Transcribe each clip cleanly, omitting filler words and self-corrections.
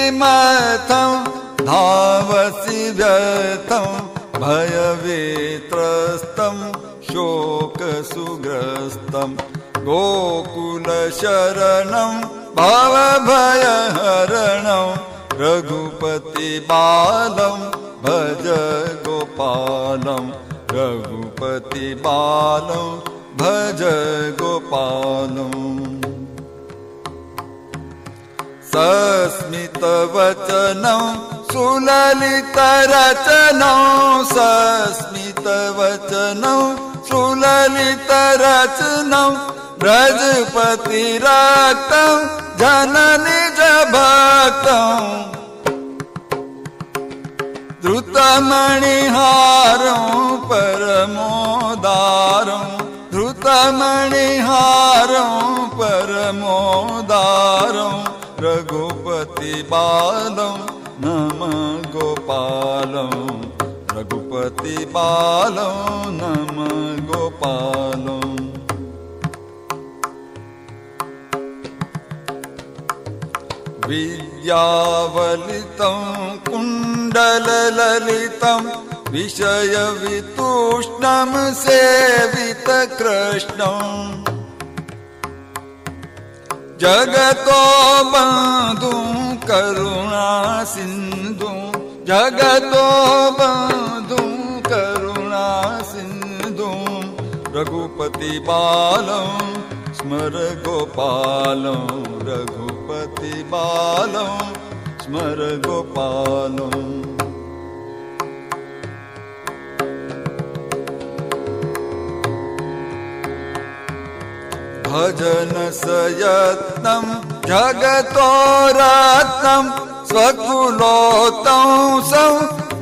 किमर्थं धावसि व्यर्थं भयवित्रस्तं शोकसुग्रस्तं गोकुलशरणं भवभयहरणं रघुपतिबालं भज गोपालं रघुपतिबालं भज गोपालं सस्मितवचनं सुललितरचनं सस्मितवचनं सुललितरचनं ब्रजपतिरक्तं जननिजभक्तं धृतमणिहारं परमोदारं धृतमणिहारं परमोदारं रघुपतिबालं नमः गोपालं रघुपतिबालं नमः गोपालं विद्यावलितं कुण्डलललितं विषयवितूष्णं सेवितकृष्णं जगतो बन्धुं करुणासिन्धुं जगतो बन्धुं करुणासिन्धुं रघुपतिबालं स्मर गोपालं रघुपतिबालं स्मर गोपालं भजन सयत्नं जगतो रत्नं स्वकुलोत्तंसं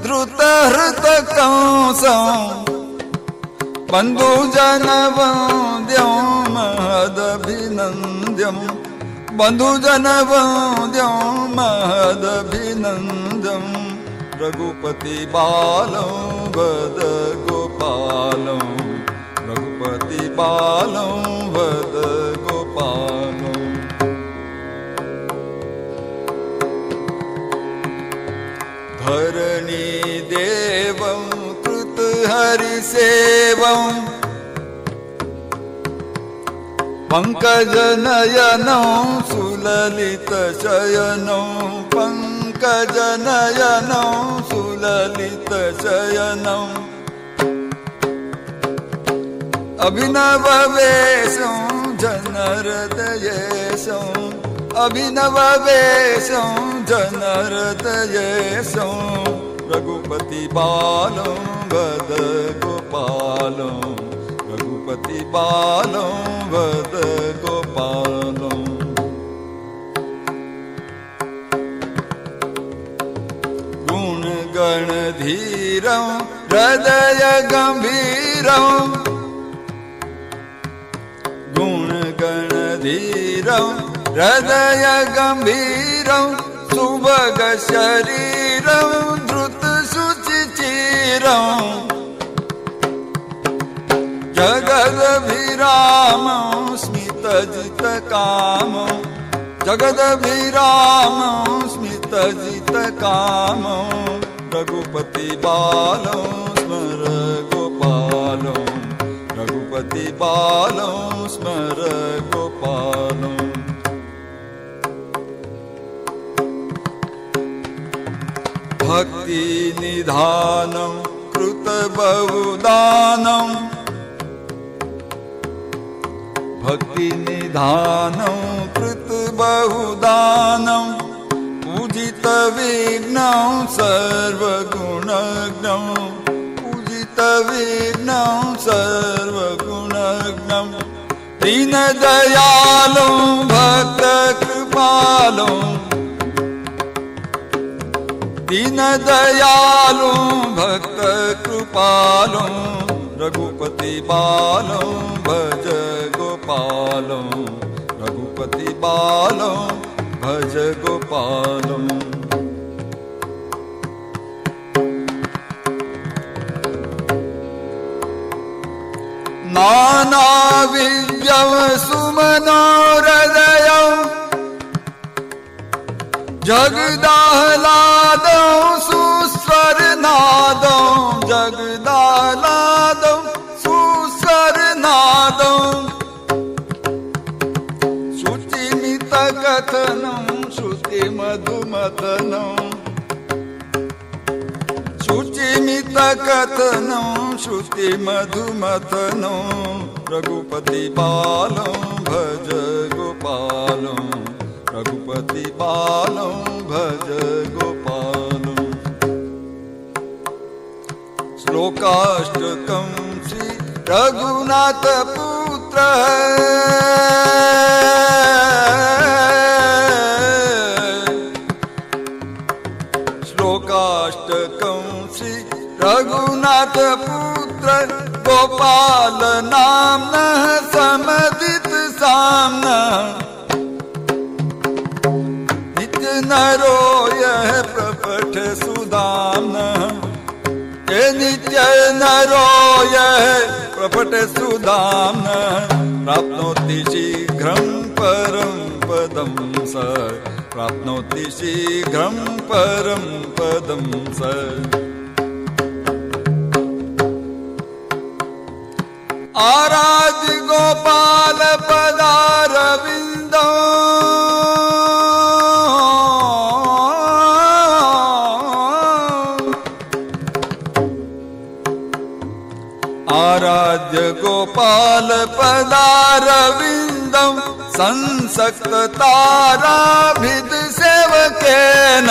धृतहृतकंसं बन्धुजनवन्द्यं महदभिनन्द्यं बन्धुजनवन्द्यं महदभिनन्द्यं रघुपतिबालं वद गोपालं रघुपतिबालं वद गोपालं धरणीदेवं कृतहरिसेवं पङ्कजनयनं सुललितशयनं पङ्कजनयनं सुललितशयनं अभिनववेशं जनहृदयेशं अभिनववेशं जनहृदयेशं रघुपतिबालं वद गोपालं रघुपतिबालं वद गोपालं गुणगणधीरं हृदयगम्भीरं गुणगणधीरं हृदयगम्भीरं सुभगशरीरं धृतशुचिचिरं जगदभिरामं स्मितजितकामं जगदभिरामं स्मितजितकामं रघुपतिबालं स्मर गोपालं रघुपतिबालं स्मर गोपालं भक्तिनिधानं कृतबहुदानं भक्तिनिधानं कृतबहुदानं पूजितविघ्नं सर्वगुणज्ञं पूजितविघ्नं सर्वगुणज्ञं दीनदयालं भक्तकृपालं दीनदयालं भक्तकृपालं रघुपतिबालं भज गोपालं रघुपतिबालं भज गोपालं नानाविद्यं सुमनोहृदयं जगदाह्लादं सुस्वरनादं जगदाह्लादं सुस्वरनादं शुचिमितकथनं श्रुतिमधुमथनं शुचिमितकथनं श्रुतिमधुमथनं रघुपतिपालं भज गोपालं रघुपतिपालं भज गोपालं श्लोकाष्टकं श्री रघुनाथ पुत्र श्लोकाष्टकं श्री रघुनाथ पुत्र गोपाल नाम्नः समदित साम्नः नित्य नरो यः प्रपठ सुदाम्नः ये नित्य नरो यः प्रपठ सुदाम्नः प्राप्नोति शीघ्रं परं पदं स प्राप्नोति शीघ्रं परं पदं स आराध्य गोपाल पदारविन्दं आराध्य गोपाल पदारविन्दं संसक्त ताराभिद सेवकेन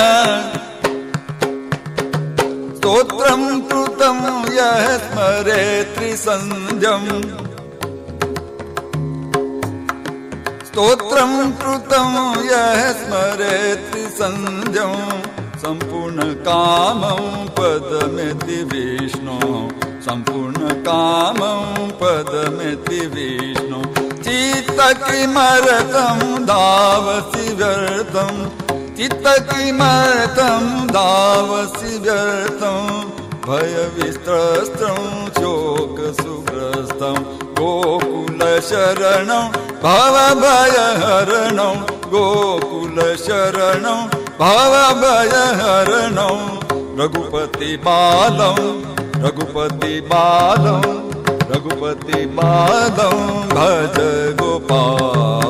स्तोत्रं कृतं यः स्मरेत् त्रिसन्ध्यम् स्तोत्रं कृतं यः स्मरेत् त्रिसन्ध्यम् सम्पूर्णकामं पदमेति विष्णो सम्पूर्णकामं पदमेति विष्णो चित्तकिमर्थं धावसि व्यर्थं चित्तकिमर्थं धावसि व्यर्थं भयविस्त्रस्तं शोकसुग्रस्तं गोकुलशरणं भवभयहरणं गोकुलशरणं भवभयहरणं रघुपतिबालं रघुपतिबालं रघुपतिबालं भज गोपाल